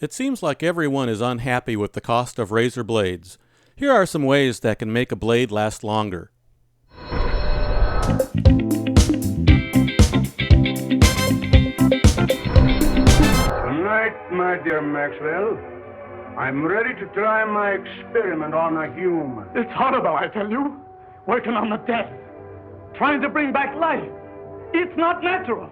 It seems like everyone is unhappy with the cost of razor blades. Here are some ways that can make a blade last longer. Tonight, my dear Maxwell, I'm ready to try my experiment on a human. It's horrible, I tell you. Working on the death. Trying to bring back life. It's not natural.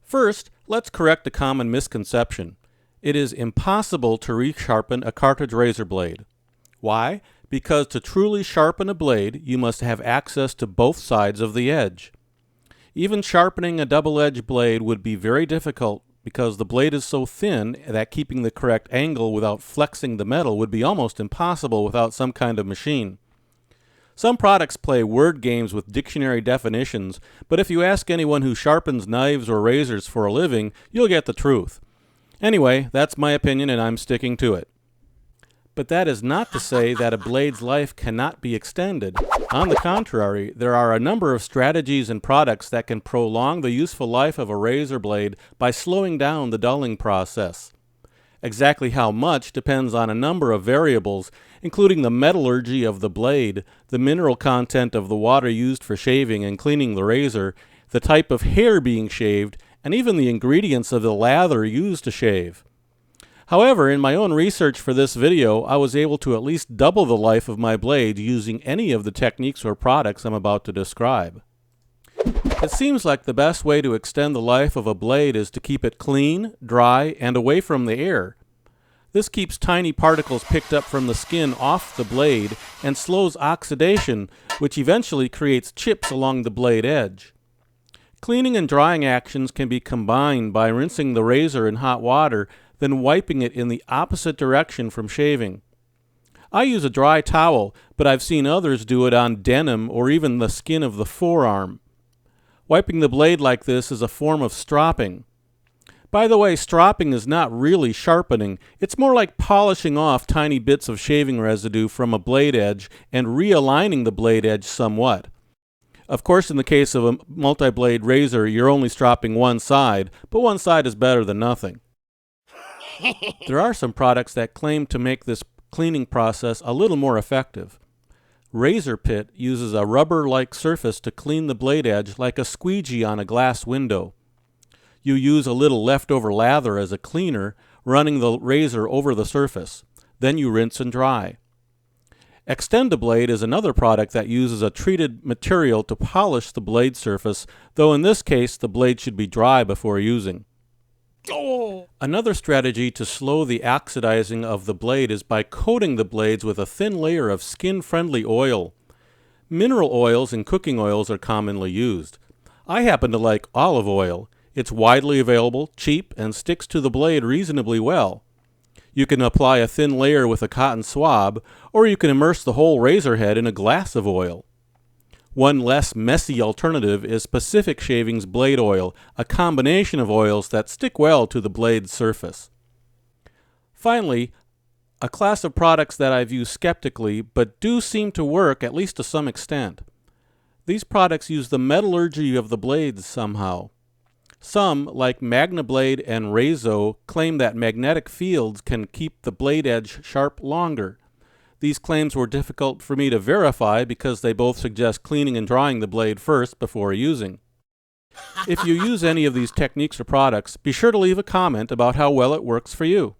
First, let's correct a common misconception. It is impossible to resharpen a cartridge razor blade. Why? Because to truly sharpen a blade, you must have access to both sides of the edge. Even sharpening a double-edged blade would be very difficult because the blade is so thin that keeping the correct angle without flexing the metal would be almost impossible without some kind of machine. Some products play word games with dictionary definitions, but if you ask anyone who sharpens knives or razors for a living, you'll get the truth. Anyway, that's my opinion and I'm sticking to it. But that is not to say that a blade's life cannot be extended. On the contrary, there are a number of strategies and products that can prolong the useful life of a razor blade by slowing down the dulling process. Exactly how much depends on a number of variables, including the metallurgy of the blade, the mineral content of the water used for shaving and cleaning the razor, the type of hair being shaved, and even the ingredients of the lather used to shave. However, in my own research for this video, I was able to at least double the life of my blade using any of the techniques or products I'm about to describe. It seems like the best way to extend the life of a blade is to keep it clean, dry, and away from the air. This keeps tiny particles picked up from the skin off the blade and slows oxidation, which eventually creates chips along the blade edge. Cleaning and drying actions can be combined by rinsing the razor in hot water, then wiping it in the opposite direction from shaving. I use a dry towel, but I've seen others do it on denim or even the skin of the forearm. Wiping the blade like this is a form of stropping. By the way, stropping is not really sharpening. It's more like polishing off tiny bits of shaving residue from a blade edge and realigning the blade edge somewhat. Of course, in the case of a multi-blade razor, you're only stropping one side, but one side is better than nothing. There are some products that claim to make this cleaning process a little more effective. Razor Pit uses a rubber-like surface to clean the blade edge like a squeegee on a glass window. You use a little leftover lather as a cleaner, running the razor over the surface. Then you rinse and dry. Extend-A-Blade is another product that uses a treated material to polish the blade surface, though in this case the blade should be dry before using. Another strategy to slow the oxidizing of the blade is by coating the blades with a thin layer of skin-friendly oil. Mineral oils and cooking oils are commonly used. I happen to like olive oil. It's widely available, cheap, and sticks to the blade reasonably well. You can apply a thin layer with a cotton swab, or you can immerse the whole razor head in a glass of oil. One less messy alternative is Pacific Shaving's blade oil, a combination of oils that stick well to the blade's surface. Finally, a class of products that I view skeptically, but do seem to work at least to some extent. These products use the metallurgy of the blades somehow. Some, like MagnaBlade and Razo, claim that magnetic fields can keep the blade edge sharp longer. These claims were difficult for me to verify because they both suggest cleaning and drying the blade first before using. If you use any of these techniques or products, be sure to leave a comment about how well it works for you.